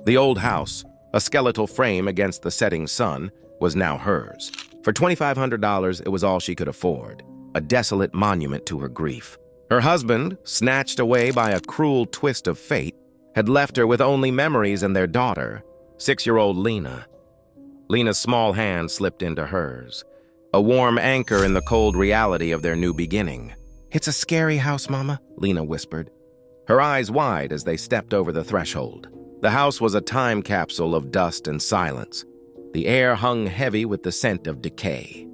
The old house, a skeletal frame against the setting sun, was now hers. For $2,500, it was all she could afford, a desolate monument to her grief. Her husband, snatched away by a cruel twist of fate, had left her with only memories and their daughter, 6-year-old Lena. Lena's small hand slipped into hers, a warm anchor in the cold reality of their new beginning. "It's a scary house, Mama," Lena whispered, her eyes wide as they stepped over the threshold. The house was a time capsule of dust and silence. The air hung heavy with the scent of decay.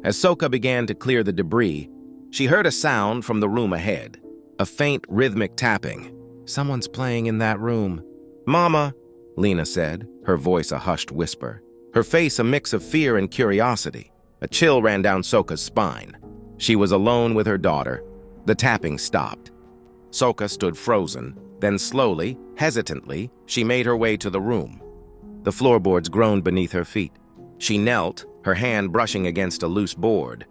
As Soka began to clear the debris, she heard a sound from the room ahead, a faint rhythmic tapping. "Someone's playing in that room." "Mama," Lena said, her voice a hushed whisper, her face a mix of fear and curiosity. A chill ran down Soka's spine. She was alone with her daughter. The tapping stopped. Soka stood frozen. Then slowly, hesitantly, she made her way to the room. The floorboards groaned beneath her feet. She knelt, her hand brushing against a loose board.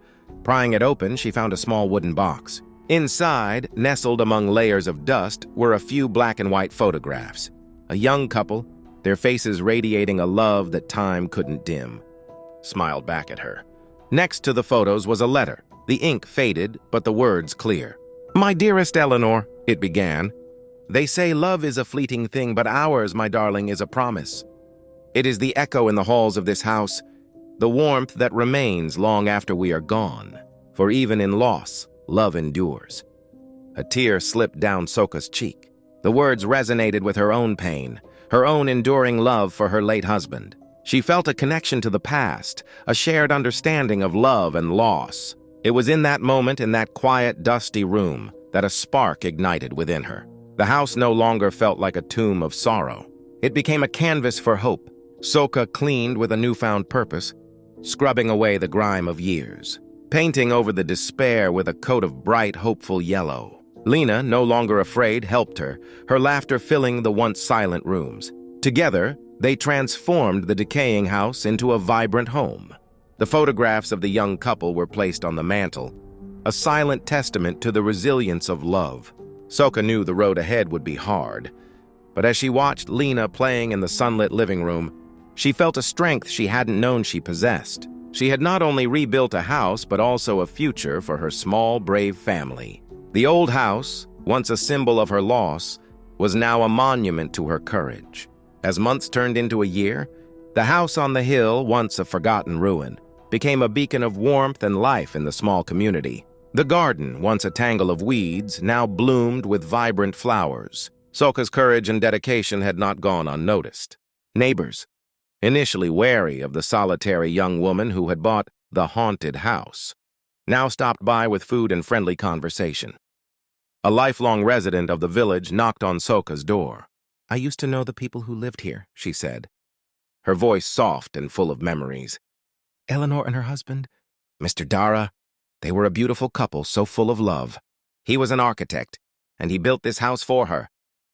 Prying it open, she found a small wooden box. Inside, nestled among layers of dust, were a few black and white photographs. A young couple, their faces radiating a love that time couldn't dim, smiled back at her. Next to the photos was a letter, the ink faded, but the words clear. "My dearest Eleanor," it began. "They say love is a fleeting thing, but ours, my darling, is a promise. It is the echo in the halls of this house, the warmth that remains long after we are gone. For even in loss, love endures." A tear slipped down Soka's cheek. The words resonated with her own pain, her own enduring love for her late husband. She felt a connection to the past, a shared understanding of love and loss. It was in that moment, in that quiet, dusty room, that a spark ignited within her. The house no longer felt like a tomb of sorrow. It became a canvas for hope. Soka cleaned with a newfound purpose, scrubbing away the grime of years, painting over the despair with a coat of bright, hopeful yellow. Lena, no longer afraid, helped her laughter filling the once silent rooms. Together, they transformed the decaying house into a vibrant home. The photographs of the young couple were placed on the mantel, a silent testament to the resilience of love. Soka knew the road ahead would be hard, but as she watched Lena playing in the sunlit living room, she felt a strength she hadn't known she possessed. She had not only rebuilt a house, but also a future for her small, brave family. The old house, once a symbol of her loss, was now a monument to her courage. As months turned into a year, the house on the hill, once a forgotten ruin, became a beacon of warmth and life in the small community. The garden, once a tangle of weeds, now bloomed with vibrant flowers. Soka's courage and dedication had not gone unnoticed. Neighbors, initially wary of the solitary young woman who had bought the haunted house, now stopped by with food and friendly conversation. A lifelong resident of the village knocked on Soka's door. "I used to know the people who lived here," she said, her voice soft and full of memories. "Eleanor and her husband, Mr. Dara, they were a beautiful couple so full of love. He was an architect, and he built this house for her,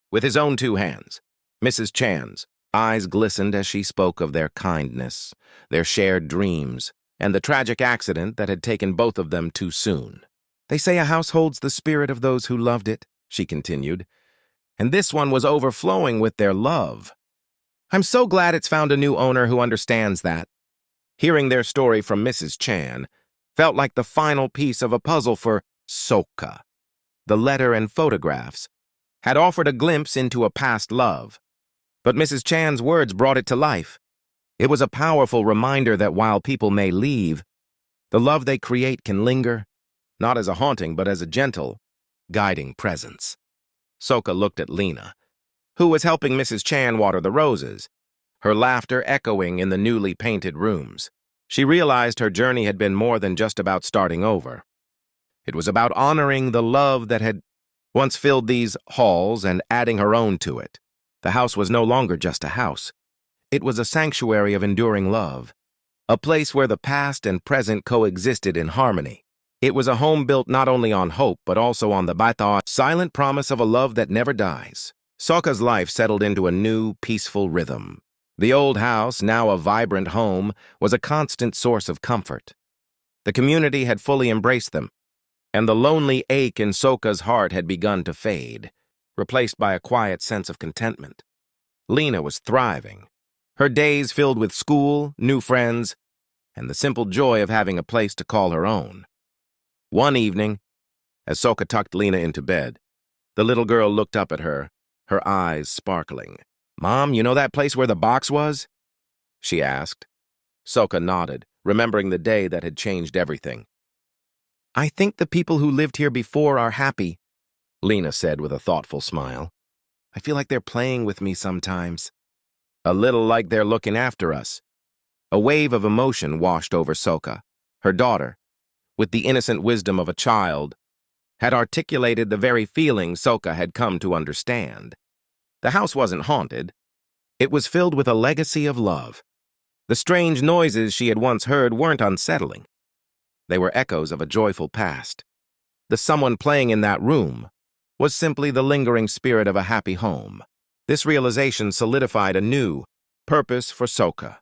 with his own 2 hands." Mrs. Chan's eyes glistened as she spoke of their kindness, their shared dreams, and the tragic accident that had taken both of them too soon. "They say a house holds the spirit of those who loved it," she continued, "and this one was overflowing with their love. I'm so glad it's found a new owner who understands that." Hearing their story from Mrs. Chan felt like the final piece of a puzzle for Soka. The letter and photographs had offered a glimpse into a past love, but Mrs. Chan's words brought it to life. It was a powerful reminder that while people may leave, the love they create can linger, not as a haunting, but as a gentle, guiding presence. Soka looked at Lena, who was helping Mrs. Chan water the roses, her laughter echoing in the newly painted rooms. She realized her journey had been more than just about starting over. It was about honoring the love that had once filled these halls and adding her own to it. The house was no longer just a house. It was a sanctuary of enduring love, a place where the past and present coexisted in harmony. It was a home built not only on hope, but also on the baitha, silent promise of a love that never dies. Soka's life settled into a new, peaceful rhythm. The old house, now a vibrant home, was a constant source of comfort. The community had fully embraced them, and the lonely ache in Soka's heart had begun to fade, replaced by a quiet sense of contentment. Lena was thriving. Her days filled with school, new friends, and the simple joy of having a place to call her own. One evening, as Soka tucked Lena into bed, the little girl looked up at her, her eyes sparkling. "Mom, you know that place where the box was?" she asked. Soka nodded, remembering the day that had changed everything. "I think the people who lived here before are happy," Lena said with a thoughtful smile. "I feel like they're playing with me sometimes. A little like they're looking after us." A wave of emotion washed over Soka. Her daughter, with the innocent wisdom of a child, had articulated the very feeling Soka had come to understand. The house wasn't haunted. It was filled with a legacy of love. The strange noises she had once heard weren't unsettling. They were echoes of a joyful past. The someone playing in that room was simply the lingering spirit of a happy home. This realization solidified a new purpose for Soka.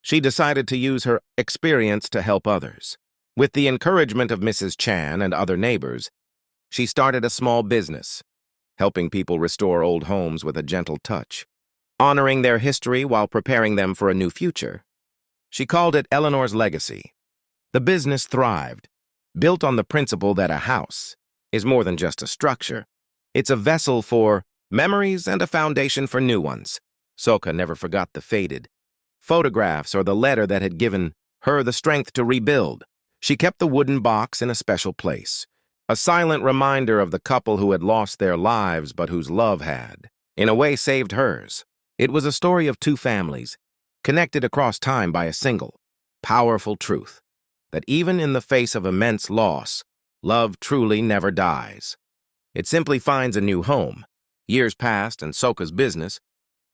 She decided to use her experience to help others. With the encouragement of Mrs. Chan and other neighbors, she started a small business, helping people restore old homes with a gentle touch, honoring their history while preparing them for a new future. She called it Eleanor's Legacy. The business thrived, built on the principle that a house is more than just a structure. It's a vessel for memories and a foundation for new ones. Soka never forgot the faded photographs or the letter that had given her the strength to rebuild. She kept the wooden box in a special place, a silent reminder of the couple who had lost their lives but whose love had, in a way, saved hers. It was a story of two families, connected across time by a single, powerful truth, that even in the face of immense loss, love truly never dies. It simply finds a new home. Years passed, and Soka's business,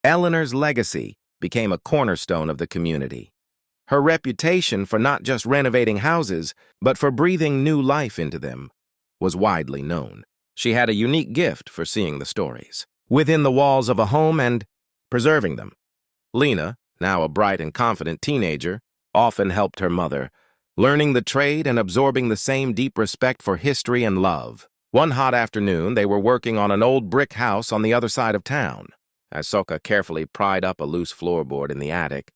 Eleanor's Legacy, became a cornerstone of the community. Her reputation for not just renovating houses, but for breathing new life into them, was widely known. She had a unique gift for seeing the stories within the walls of a home and preserving them. Lena, now a bright and confident teenager, often helped her mother, learning the trade and absorbing the same deep respect for history and love. One hot afternoon, they were working on an old brick house on the other side of town. As Soka carefully pried up a loose floorboard in the attic,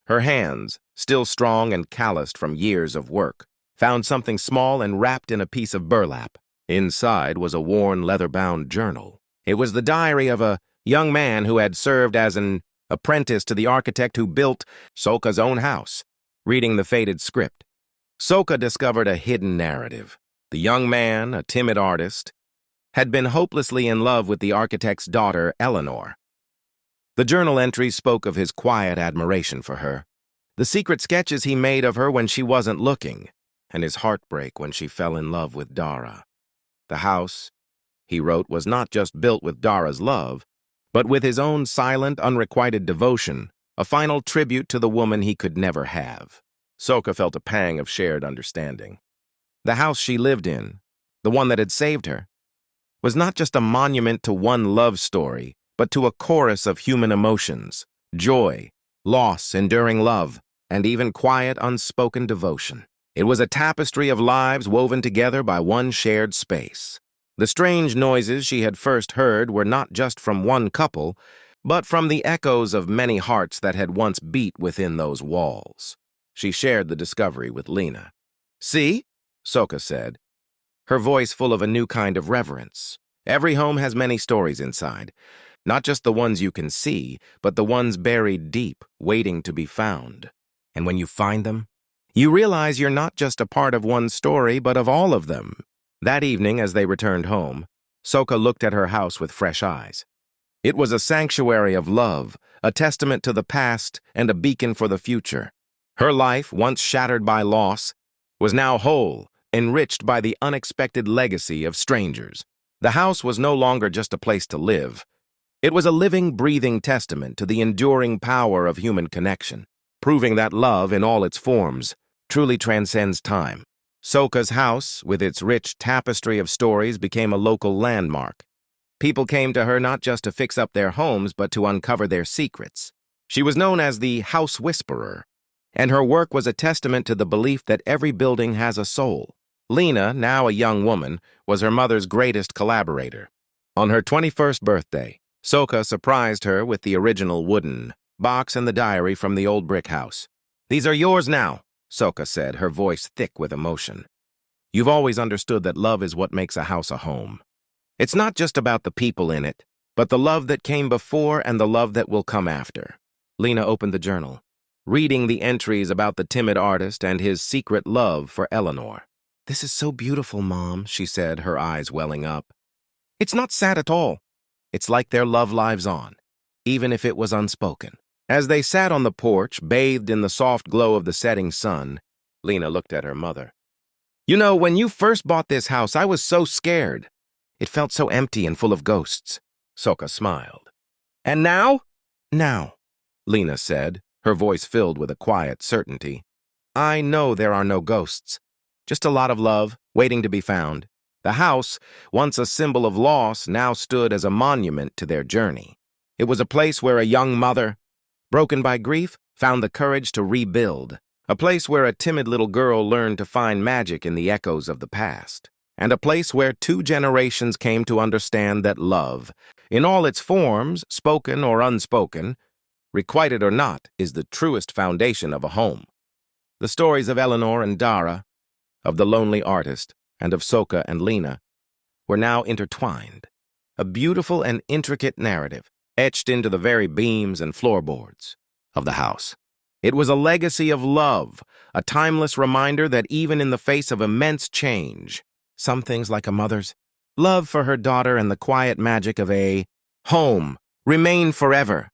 her hands, still strong and calloused from years of work, found something small and wrapped in a piece of burlap. Inside was a worn, leather-bound journal. It was the diary of a young man who had served as an apprentice to the architect who built Soka's own house. Reading the faded script, Soka discovered a hidden narrative. The young man, a timid artist, had been hopelessly in love with the architect's daughter, Eleanor. The journal entries spoke of his quiet admiration for her, the secret sketches he made of her when she wasn't looking, and his heartbreak when she fell in love with Dara. The house, he wrote, was not just built with Dara's love, but with his own silent, unrequited devotion, a final tribute to the woman he could never have. Soka felt a pang of shared understanding. The house she lived in, the one that had saved her, was not just a monument to one love story, but to a chorus of human emotions, joy, loss, enduring love, and even quiet, unspoken devotion. It was a tapestry of lives woven together by one shared space. The strange noises she had first heard were not just from one couple, but from the echoes of many hearts that had once beat within those walls. She shared the discovery with Lena. "See?" Soka said, her voice full of a new kind of reverence. "Every home has many stories inside. Not just the ones you can see, but the ones buried deep, waiting to be found. And when you find them, you realize you're not just a part of one story, but of all of them." That evening, as they returned home, Soka looked at her house with fresh eyes. It was a sanctuary of love, a testament to the past and a beacon for the future. Her life, once shattered by loss, was now whole, enriched by the unexpected legacy of strangers. The house was no longer just a place to live. It was a living, breathing testament to the enduring power of human connection, proving that love in all its forms truly transcends time. Soka's house, with its rich tapestry of stories, became a local landmark. People came to her not just to fix up their homes, but to uncover their secrets. She was known as the House Whisperer, and her work was a testament to the belief that every building has a soul. Lena, now a young woman, was her mother's greatest collaborator. On her 21st birthday, Soka surprised her with the original wooden box and the diary from the old brick house. "These are yours now," Soka said, her voice thick with emotion. "You've always understood that love is what makes a house a home. It's not just about the people in it, but the love that came before and the love that will come after." Lena opened the journal, reading the entries about the timid artist and his secret love for Eleanor. "This is so beautiful, Mom," she said, her eyes welling up. "It's not sad at all. It's like their love lives on, even if it was unspoken." As they sat on the porch, bathed in the soft glow of the setting sun, Lena looked at her mother. "You know, when you first bought this house, I was so scared. It felt so empty and full of ghosts." Soka smiled. "And now?" "Now," Lena said, her voice filled with a quiet certainty, "I know there are no ghosts. Just a lot of love, waiting to be found." The house, once a symbol of loss, now stood as a monument to their journey. It was a place where a young mother, broken by grief, found the courage to rebuild. A place where a timid little girl learned to find magic in the echoes of the past. And a place where 2 generations came to understand that love, in all its forms, spoken or unspoken, requited or not, is the truest foundation of a home. The stories of Eleanor and Dara, of the lonely artist, and of Soka and Lena were now intertwined. A beautiful and intricate narrative, etched into the very beams and floorboards of the house. It was a legacy of love, a timeless reminder that even in the face of immense change, some things like a mother's love for her daughter and the quiet magic of a home remain forever.